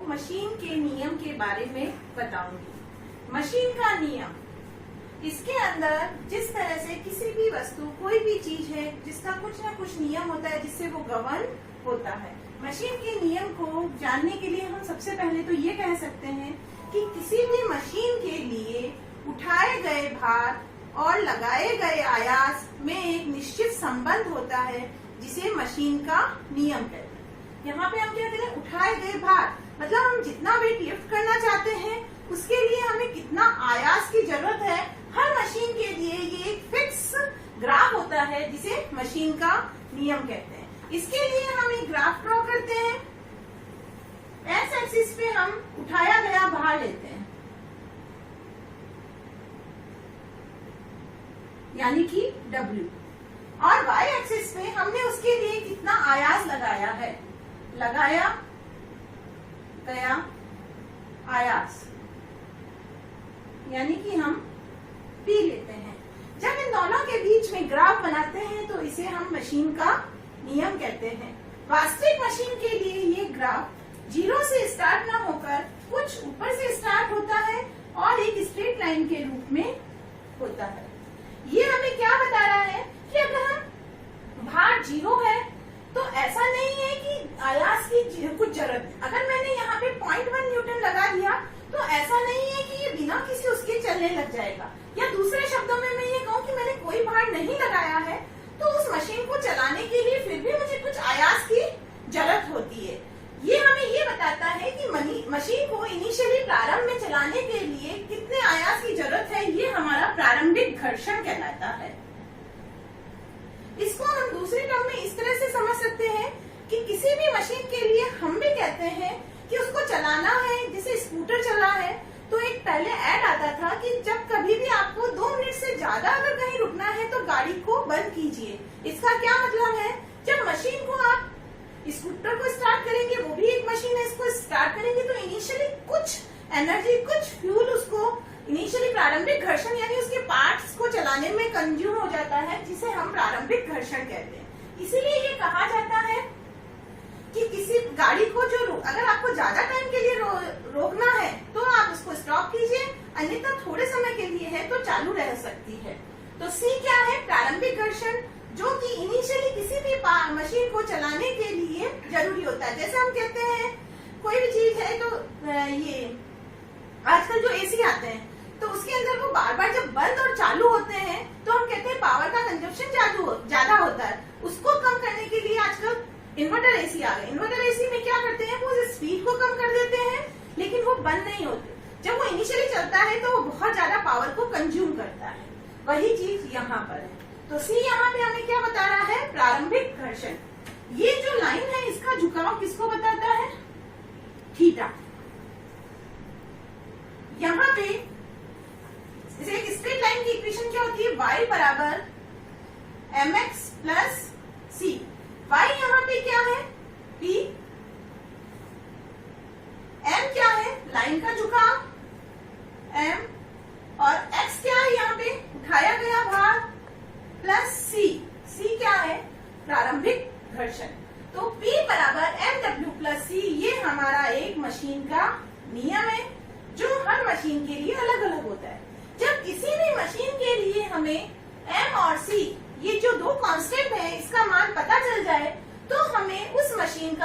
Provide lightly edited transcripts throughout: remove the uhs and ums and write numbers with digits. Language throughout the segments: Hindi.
मशीन के नियम के बारे में बताऊंगी। मशीन का नियम, इसके अंदर जिस तरह से किसी भी वस्तु, कोई भी चीज है जिसका कुछ ना कुछ नियम होता है जिससे वो गवर्न होता है। मशीन के नियम को जानने के लिए हम सबसे पहले तो ये कह सकते हैं कि किसी भी मशीन के लिए उठाए गए भार और लगाए गए आयास में एक निश्चित संबंध होता है जिसे मशीन का नियम कहते हैं। यहाँ पे हम क्या कहते हैं, उठाए गए भार, मतलब हम जितना वेट लिफ्ट करना चाहते हैं उसके लिए हमें कितना आयास की जरूरत है। हर मशीन के लिए ये एक फिक्स ग्राफ होता है जिसे मशीन का नियम कहते हैं। इसके लिए हम एक ग्राफ ड्रॉ करते हैं। एक्स एक्सिस पे हम उठाया गया भार लेते हैं, यानी कि W, और y एक्सिस पे हमने उसके लिए कितना आयास लगाया है, लगाया गया आयास, यानी कि हम P लेते हैं। जब इन दोनों के बीच में ग्राफ बनाते हैं तो इसे हम मशीन का नियम कहते हैं। वास्तविक मशीन के लिए ये ग्राफ जीरो से स्टार्ट ना होकर कुछ ऊपर से स्टार्ट होता है और एक स्ट्रेट लाइन के रूप में होता है। ये हमें क्या बता रहा है कि अगर हम भार जीरो है तो ऐसा नहीं है कि आयास की कुछ जरूरत है। अगर मैंने यहाँ पे 0.1 न्यूटन लगा दिया तो ऐसा नहीं है कि ये बिना किसी उसके चलने लग जाएगा, या दूसरे शब्दों में मैं ये कहूँ कि मैंने कोई भार नहीं लगाया है तो उस मशीन को चलाने के लिए फिर भी मुझे कुछ आयास की जरूरत होती है। ये हमें ये बताता है कि मशीन को इनिशियली प्रारंभ में चलाने के लिए कितने आयास की जरूरत है, ये हमारा प्रारंभिक घर्षण कहलाता है। इसको हम दूसरी टर्म में इस तरह से समझ सकते हैं कि किसी भी मशीन के लिए हम भी कहते हैं कि उसको चलाना है। जैसे स्कूटर चला है तो एक पहले ऐड आता था कि जब कभी भी आपको 2 मिनट से ज्यादा अगर कहीं रुकना है तो गाड़ी को बंद कीजिए। इसका क्या मतलब है, जब मशीन को आप स्कूटर को स्टार्ट करेंगे, वो भी एक मशीन है, इसको स्टार्ट करेंगे तो इनिशियली कुछ एनर्जी, कुछ फ्यूल उसको इनिशियली प्रारंभिक घर्षण यानी उसके पार्ट्स को चलाने में कंज्यूम हो जाता है, जिसे हम प्रारंभिक घर्षण कहते हैं। इसीलिए ये कहा जाता है कि किसी गाड़ी को जो अगर आपको ज्यादा टाइम के लिए रोकना है तो आप उसको स्टॉप कीजिए, अन्यथा थोड़े समय के लिए है तो चालू रह सकती है। तो सी क्या है, प्रारंभिक घर्षण, जो कि इनिशियली किसी भी मशीन को चलाने के लिए जरूरी होता है। जैसे हम कहते हैं कोई भी चीज है तो ये आजकल जो एसी आते हैं तो उसके अंदर वो बार बार जब बंद और चालू होते हैं तो हम कहते हैं पावर का कंजप्शन ज्यादा होता है। उसको कम करने के लिए आजकल इन्वर्टर एसी आ गए। इन्वर्टर एसी में क्या करते हैं, वो स्पीड को कम कर देते हैं लेकिन वो बंद नहीं होते। जब वो इनिशियली चलता है तो वो बहुत ज्यादा पावर को कंज्यूम करता है। वही चीज यहाँ पर है। तो सी यहाँ पे हमें क्या बता रहा है, प्रारंभिक घर्षण। ये जो लाइन है इसका झुकाव किसको बताता है, थीटा। यहाँ पे एक स्ट्रेट लाइन की इक्वेशन क्या होती है, y बराबर mx प्लस सी। y यहाँ पे क्या है, p, m क्या है, लाइन का झुकाव m, और x क्या है यहाँ पे उठाया गया भार, प्लस c क्या है, प्रारंभिक घर्षण। तो P बराबर mw प्लस c, ये हमारा एक मशीन का नियम है जो हर मशीन के लिए अलग अलग होता है। जब किसी भी मशीन के लिए हमें m और c, ये जो दो कांस्टेंट है, इसका मान पता चल जाए तो हमें उस मशीन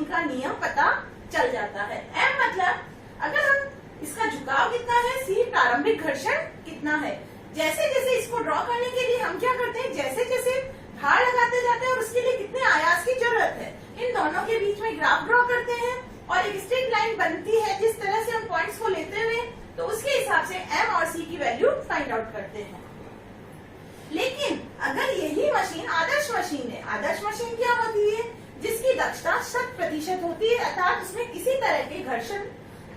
का नियम पता चल जाता है। m मतलब अगर हम इसका झुकाव कितना है, c प्रारंभिक घर्षण कितना है। जैसे जैसे इसको ड्रॉ करने के लिए हम क्या करते हैं, जैसे जैसे भार लगाते जाते हैं और उसके लिए कितने आयास की जरूरत है, इन दोनों के बीच में ग्राफ ड्रॉ करते हैं और एक स्ट्रेट लाइन बनती है। जिस तरह से हम पॉइंट्स को लेते हुए तो उसके हिसाब से m और c की वैल्यू फाइंड आउट करते हैं। लेकिन अगर यही मशीन आदर्श मशीन है, आदर्श मशीन क्या होती है, जिसकी दक्षता 100% होती है, अर्थात उसमें किसी तरह के घर्षण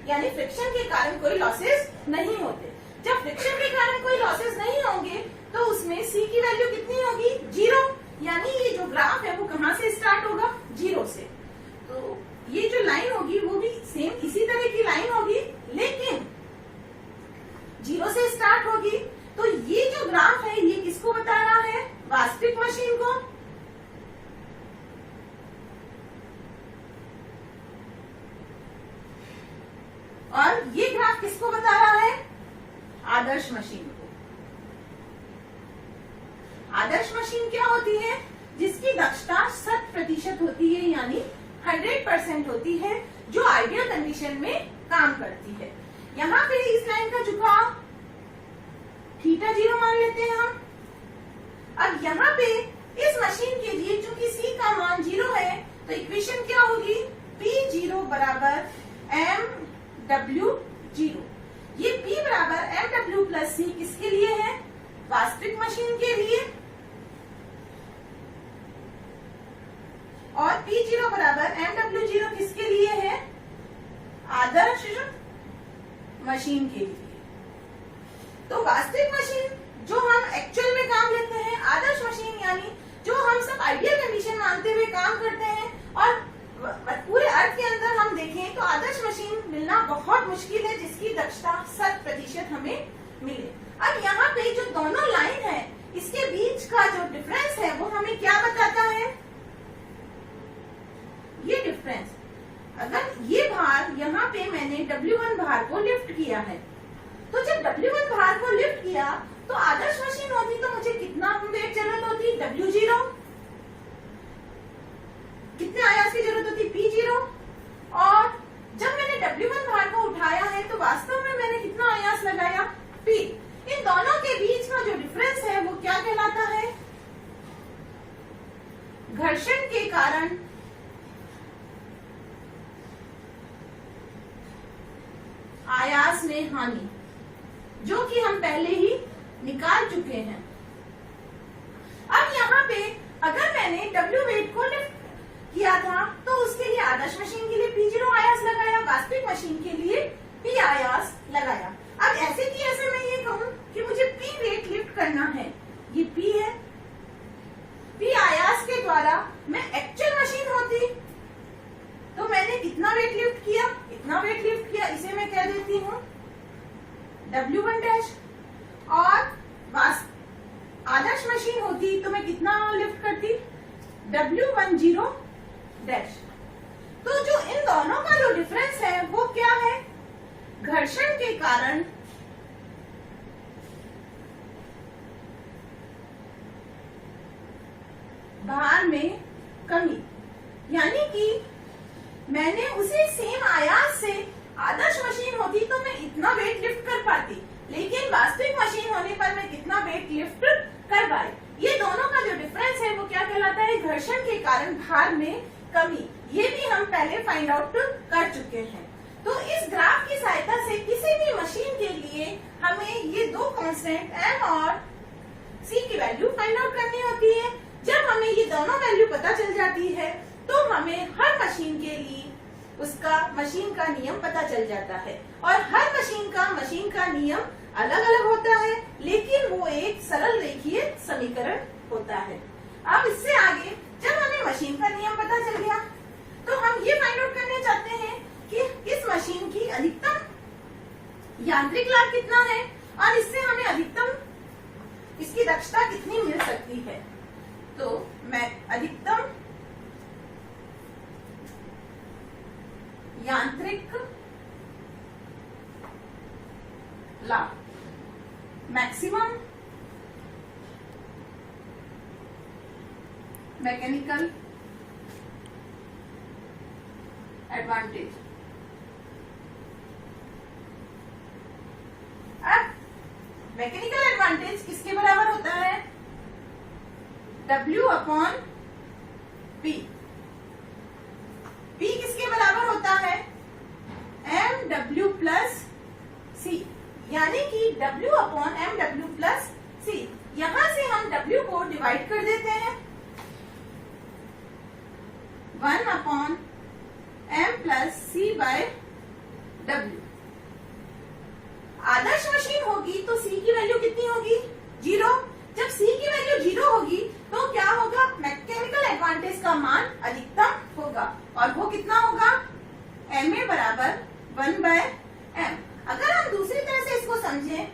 यानी फ्रिक्शन के कारण कोई लॉसेस नहीं होते। जब फ्रिक्शन के कारण कोई लॉसेस नहीं होंगे तो उसमें c की वैल्यू कितनी होगी, 0। यानी ये जो ग्राफ है वो कहाँ से स्टार्ट होगा, 0 से। तो ये जो लाइन होगी वो भी सेम इसी तरह की लाइन होगी, लेकिन 0 से स्टार्ट होगी। तो ये जो ग्राफ है ये किसको बता रहा है, वास्तविक मशीन को। किसको बता रहा है? आदर्श मशीन को। आदर्श मशीन क्या होती है? जिसकी दक्षता 100% होती है, यानी 100% होती है, जो आइडियल कंडीशन में काम करती है। यहाँ पे इस लाइन का झुकाव थीटा 0 मान लेते हैं हम। अब यहाँ पे इस मशीन के लिए चूंकि C का मान 0 है, तो इक्वेशन क्या होगी? P0 बराबर MW0। ये P बराबर MW प्लस C किसके लिए है? वास्तविक मशीन के लिए। और P0 बराबर MW0 किसके लिए है? आदर्श मशीन के लिए। तो वास्तविक मशीन जो हम एक्चुअल में काम लेते हैं, आदर्श मशीन यानी जो हम सब आइडियल कंडीशन मानते हुए काम करते हैं, और पूरे अर्थ के अंदर हम देखें तो आदर्श मशीन मिलना बहुत मुश्किल है जिसकी दक्षता 100% हमें मिले। अब यहाँ पे जो दोनों लाइन है, इसके बीच का जो डिफरेंस है वो हमें क्या बताता है? ये डिफरेंस, अगर ये भार यहाँ पे मैंने W1 भार को लिफ्ट किया है, तो जब W1 भार को लिफ्ट किया तो आदर्श मशीन होती तो मुझे कितना वेट जरूरत होती? W0। कितने आयास की जरूरत होती? P0। और जब मैंने W1 भार को उठाया है तो वास्तव में मैंने कितना आयास लगाया? P। इन दोनों के बीच का जो डिफरेंस है वो क्या कहलाता है? घर्षण के कारण आयास में हानि, जो कि हम पहले ही निकाल चुके हैं। अब यहाँ पे अगर मैंने W वेट को लिफ्ट किया था तो उसके लिए आदर्श मशीन के लिए P0 आयास लगाया, वास्तविक मशीन के लिए P आयास लगाया। अब ऐसे कि ऐसे मैं ये कहूं कि मुझे P वेट लिफ्ट करना है, ये P है, P आयास के द्वारा मैं एक्चुअल मशीन होती तो मैंने कितना वेट लिफ्ट किया? इतना वेट लिफ्ट किया, इसे मैं कह देती हूँ W1 डैश। और आदर्श मशीन होती तो मैं कितना लिफ्ट करती? W10 dash. तो जो इन दोनों का जो डिफरेंस है वो क्या है? घर्षण के कारण भार में कमी, यानी कि मैंने उसे सेम आयास से, आदर्श मशीन होती तो मैं इतना वेट लिफ्ट कर पाती, लेकिन वास्तविक मशीन होने पर मैं कितना वेट लिफ्ट कर पाई। ये दोनों का जो डिफरेंस है वो क्या कहलाता है? घर्षण के कारण भार में कमी। ये भी हम पहले फाइंड आउट कर चुके हैं। तो इस ग्राफ की सहायता से किसी भी मशीन के लिए हमें ये दो कांस्टेंट M और C की वैल्यू फाइंड आउट करनी होती है। जब हमें ये दोनों वैल्यू पता चल जाती है तो हमें हर मशीन के लिए उसका मशीन का नियम पता चल जाता है, और हर मशीन का नियम अलग अलग होता है, लेकिन वो एक सरल रेखीय समीकरण होता है। अब इससे आगे जब हमें मशीन का नियम पता चल गया तो हम ये फाइंड आउट करने चाहते हैं कि इस मशीन की अधिकतम यांत्रिक लाभ कितना है और इससे हमें अधिकतम इसकी दक्षता कितनी मिल सकती है। तो मैं अधिकतम यांत्रिक लाभ, मैक्सिमम मैकेनिकल एडवांटेज। अब मैकेनिकल एडवांटेज किसके बराबर होता है? W upon P। P किसके बराबर होता है? MW प्लस C, यानी कि W upon MW plus C। यहां से हम W को डिवाइड कर देते हैं, 1 upon M plus C by W। आदर्श मशीन होगी तो C की वैल्यू कितनी होगी? 0। जब C की वैल्यू 0 होगी तो क्या होगा? मैकेनिकल एडवांटेज का मान अधिकतम होगा, और वो कितना होगा? MA बराबर 1 बाय M। अगर हम दूसरी तरह से इसको समझें,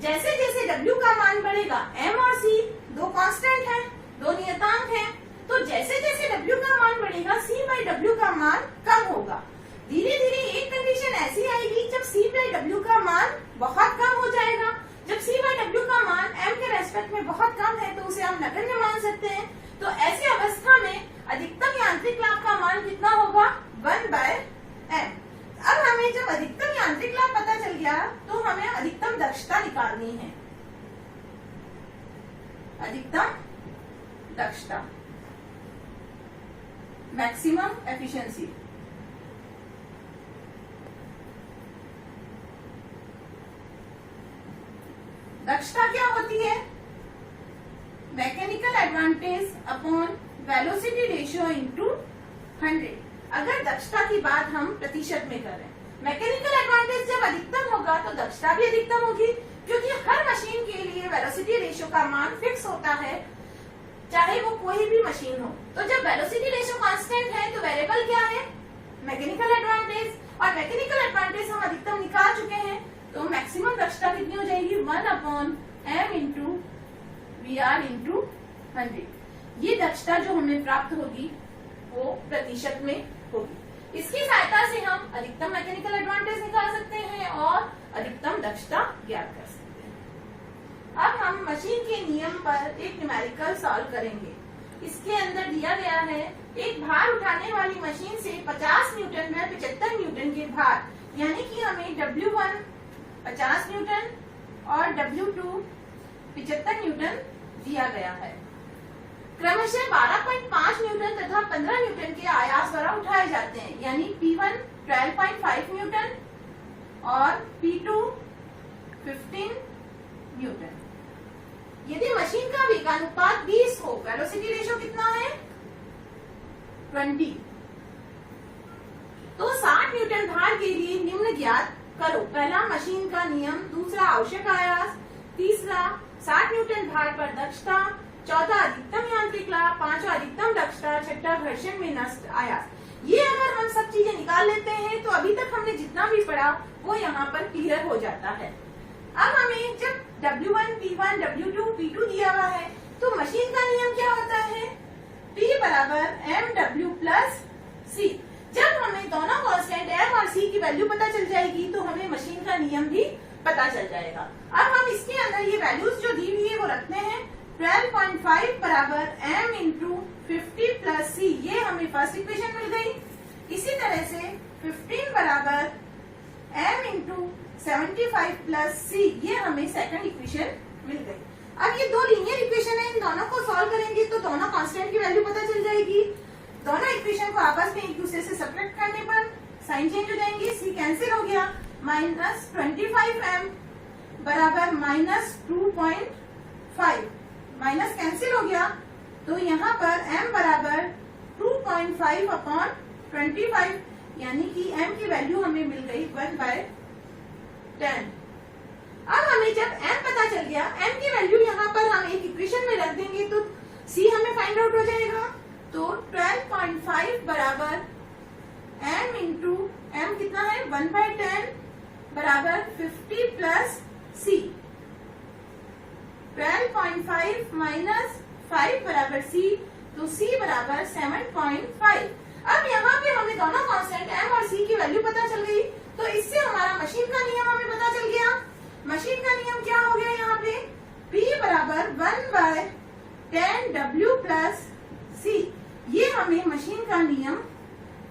जैसे जैसे W का मान बढ़ेगा, M और C दो कांस्टेंट हैं, दो नियतांक हैं, तो जैसे जैसे W का मान बढ़ेगा C बाय W का मान कम होगा। धीरे धीरे एक कंडीशन ऐसी आएगी जब C बाय W का दक्षता निकालनी है, अधिकतम दक्षता, मैक्सिमम एफिशिएंसी। दक्षता क्या होती है? Mechanical advantage upon velocity ratio into 100। अगर दक्षता की बात हम प्रतिशत में कर रहे हैं, मैकेनिकल एडवांटेज जब अधिकतम होगा तो दक्षता भी अधिकतम होगी, क्योंकि हर मशीन के लिए वेलोसिटी रेशियो का मान फिक्स होता है, चाहे वो कोई भी मशीन हो। तो जब वेलोसिटी रेशियो कांस्टेंट है तो वेरिएबल क्या है? Mechanical advantage. और मैकेनिकल एडवांटेज हम अधिकतम निकाल चुके हैं, तो मैक्सिमम दक्षता कितनी हो जाएगी? 1/m into VR into 100। ये दक्षता जो हमें प्राप्त होगी वो प्रतिशत में होगी। इसकी सहायता से हम अधिकतम मैकेनिकल एडवांटेज निकाल सकते हैं और अधिकतम दक्षता ज्ञात कर सकते हैं। अब हम मशीन के नियम पर एक न्यूमेरिकल सॉल्व करेंगे। इसके अंदर दिया गया है एक भार उठाने वाली मशीन से 50 न्यूटन में 75 न्यूटन के भार, यानी कि हमें W1 50 न्यूटन और W2 75 न्यूटन दिया गया है। क्रमशः 12.5 न्यूटन तथा 15 न्यूटन के आयास द्वारा उठाए जाते हैं, यानी P1 12.5 न्यूटन और P2 15 न्यूटन। यदि मशीन का वेगानुपात 20 हो, वेलोसिटी रेशियो कितना है? 20, तो 60 न्यूटन भार के लिए निम्न ज्ञात करो। पहला मशीन का नियम, दूसरा आवश्यक आयास, तीसरा 60 न्यूटन भार पर दक्षता, चौथा अधिकतम यांत्रिक लाभ, पांचवा अधिकतम दक्षता, छठा घर्षण में नष्ट आयास। ये अगर हम सब चीजें निकाल लेते हैं तो अभी तक हमने जितना भी पढ़ा वो यहाँ पर क्लियर हो जाता है। अब हमें जब W1, P1, W2, P2 दिया हुआ है तो मशीन का नियम क्या होता है? P बराबर mW प्लस C। जब हमें दोनों कांस्टेंट m और c की वैल्यू पता चल जाएगी तो हमें मशीन का नियम भी पता चल जाएगा। अब हम इसके अंदर ये वैल्यूज जो दी हुई है वो रखते हैं। 12.5 बराबर m इंटू 50 प्लस c, ये हमें फर्स्ट इक्वेशन मिल गई। इसी तरह से 15 बराबर m इंटू 75 प्लस c, ये हमें सेकंड इक्वेशन मिल गई। अब ये दो लीनियर इक्वेशन है, इन दोनों को सॉल्व करेंगे तो दोनों कांस्टेंट की वैल्यू पता चल जाएगी। दोनों इक्वेशन को आपस में एक दूसरे से सब्ट्रैक्ट करने पर साइन चेंज हो जाएंगे, c कैंसिल हो गया, माइनस 25m बराबर माइनस 2.5, माइनस कैंसिल हो गया, तो यहाँ पर m बराबर 2.5 अपॉन 25, यानी कि m की वैल्यू हमें मिल गई 1/10। अब हमें जब m पता चल गया, m की वैल्यू यहाँ पर हम एक इक्वेशन में रख देंगे तो c हमें फाइंड आउट हो जाएगा। तो 12.5 बराबर m इंटू m कितना है? 1/10 बराबर 50 प्लस c। 12.5 माइनस 5 बराबर c, तो c बराबर 7.5। अब यहाँ पे हमें दोनों कांस्टेंट m और c की वैल्यू पता चल गई, तो इससे हमारा मशीन का नियम हमें पता चल गया। मशीन का नियम क्या हो गया? यहाँ पे p बराबर 1/10 w प्लस c, ये हमें मशीन का नियम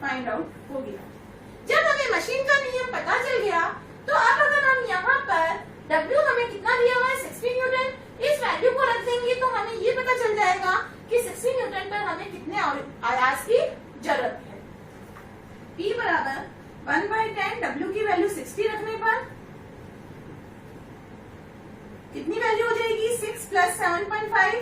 फाइंड आउट हो गया। जब हमें मशीन का नियम पता चल गया तो अब अगर हम यहाँ पर W हमें कितना दिया हुआ है? 60 न्यूटन, इस वैल्यू को रख देंगे तो हमें ये पता चल जाएगा कि 60 न्यूटन पर हमें कितने आयास की जरूरत है। P बराबर 1/10 W की वैल्यू 60 रखने पर कितनी वैल्यू हो जाएगी? 6 प्लस 7.5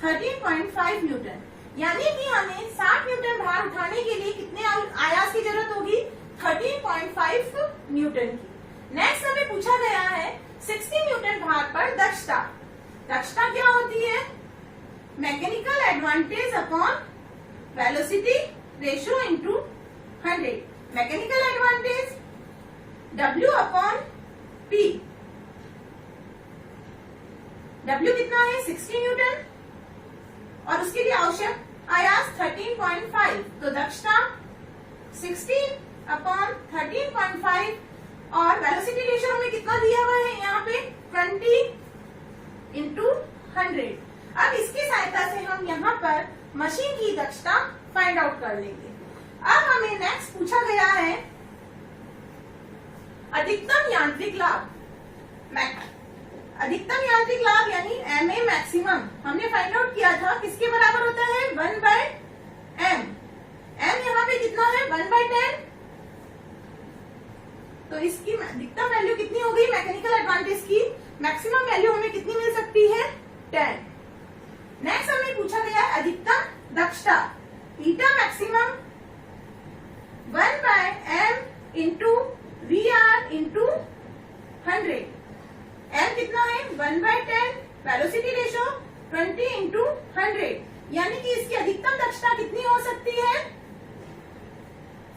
13.5 न्यूटन, यानी कि हमें 60 न्यूटन भार उठाने के लिए कितने आयास की जरूरत होगी? 13.5 न्यूटन की। नेक्स्ट हमें पूछा गया है 60 न्यूटन भार पर दक्षता। दक्षता क्या होती है? Mechanical advantage upon velocity ratio into 100। Mechanical advantage W upon P। W कितना है? 60 न्यूटन और उसके लिए आवश्यक आयास 13.5, तो दक्षता 60 अपॉन 13.5 और वेलोसिटी रेशियो हमें कितना दिया हुआ है यहाँ पे? 20 इंटू 100। अब इसकी सहायता से हम यहाँ पर मशीन की दक्षता फाइंड आउट कर लेंगे। अब हमें नेक्स्ट पूछा गया है अधिकतम यांत्रिक लाभ। अधिकतम यांत्रिक लाभ यानी MA मैक्सिमम हमने फाइंड आउट किया था, किसके बराबर होता है 1/m। m यहाँ पे कितना है 1/10, तो इसकी अधिकतम वैल्यू कितनी हो गई मैकेनिकल एडवांटेज की, मैक्सिमम वैल्यू हमें कितनी मिल सकती है 10। नेक्स्ट हमें पूछा गया है अधिकतम दक्षता, eta maximum 1/m into VR into 100। m कितना है 1/10, वेलोसिटी रेशो 20 इंटू 100, यानी कि इसकी अधिकतम दक्षता कितनी हो सकती है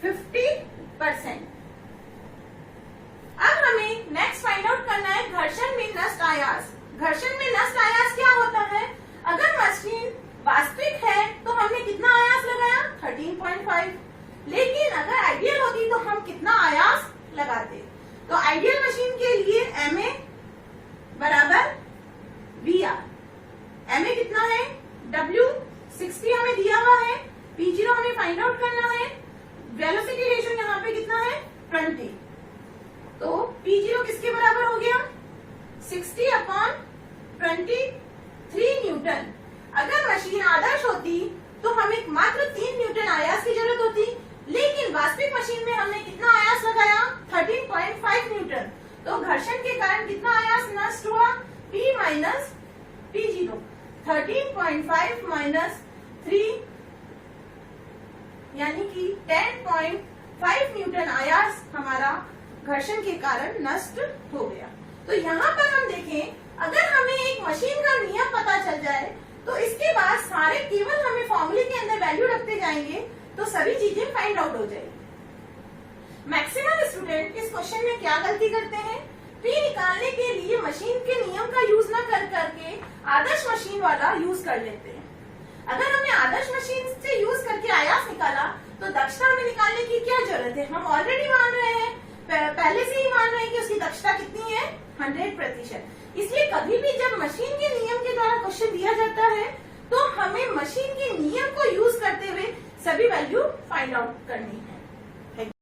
50%। अब हमें नेक्स्ट फाइंड आउट करना है घर्षण में नष्ट आयास। घर्षण में नष्ट आयास क्या होता है, अगर मशीन वास्तविक है तो हमने कितना आयास लगाया 13.5, लेकिन अगर आइडियल होती तो हम कितना आयास लगाते। तो आइडियल मशीन के लिए MA बराबर VR, MA कितना है W 60 हमें दिया हुआ है, P0 हमें फाइंड आउट करना है, वेलोसिटी रेशियो यहाँ पे कितना है 20, तो P0 किसके बराबर हो गया 60/23 न्यूटन। अगर मशीन आदर्श होती तो हमें मात्र 3 न्यूटन आयास की जरूरत होती, लेकिन वास्तविक मशीन में हमने कितना आयास लगाया 13.5 न्यूटन, तो घर्षण के कारण कितना आयास नष्ट हुआ P माइनस P0, 13.5 माइनस 3 यानी कि 10.5 न्यूटन आयास हमारा घर्षण के कारण नष्ट हो गया। तो यहाँ पर हम देखें, अगर हमें एक मशीन का नियम पता चल जाए तो इसके बाद सारे केवल हमें फॉर्मूले के अंदर वैल्यू रखते जाएंगे तो सभी चीजें फाइंड आउट हो जाएगी। मैक्सिमम स्टूडेंट इस क्वेश्चन में क्या गलती करते हैं, P निकालने के लिए मशीन के नियम का यूज न कर करके आदर्श मशीन वाला यूज कर लेते हैं। अगर हमने आदर्श मशीन से यूज करके आयास निकाला तो दक्षता हमें निकालने की क्या जरूरत है, हम ऑलरेडी मान रहे हैं, पहले से ही मान रहे हैं कि उसकी दक्षता कितनी है 100%। इसलिए कभी भी जब मशीन के नियम के द्वारा क्वेश्चन दिया जाता है तो हमें मशीन के नियम को यूज करते हुए सभी वैल्यू फाइंड आउट करनी है।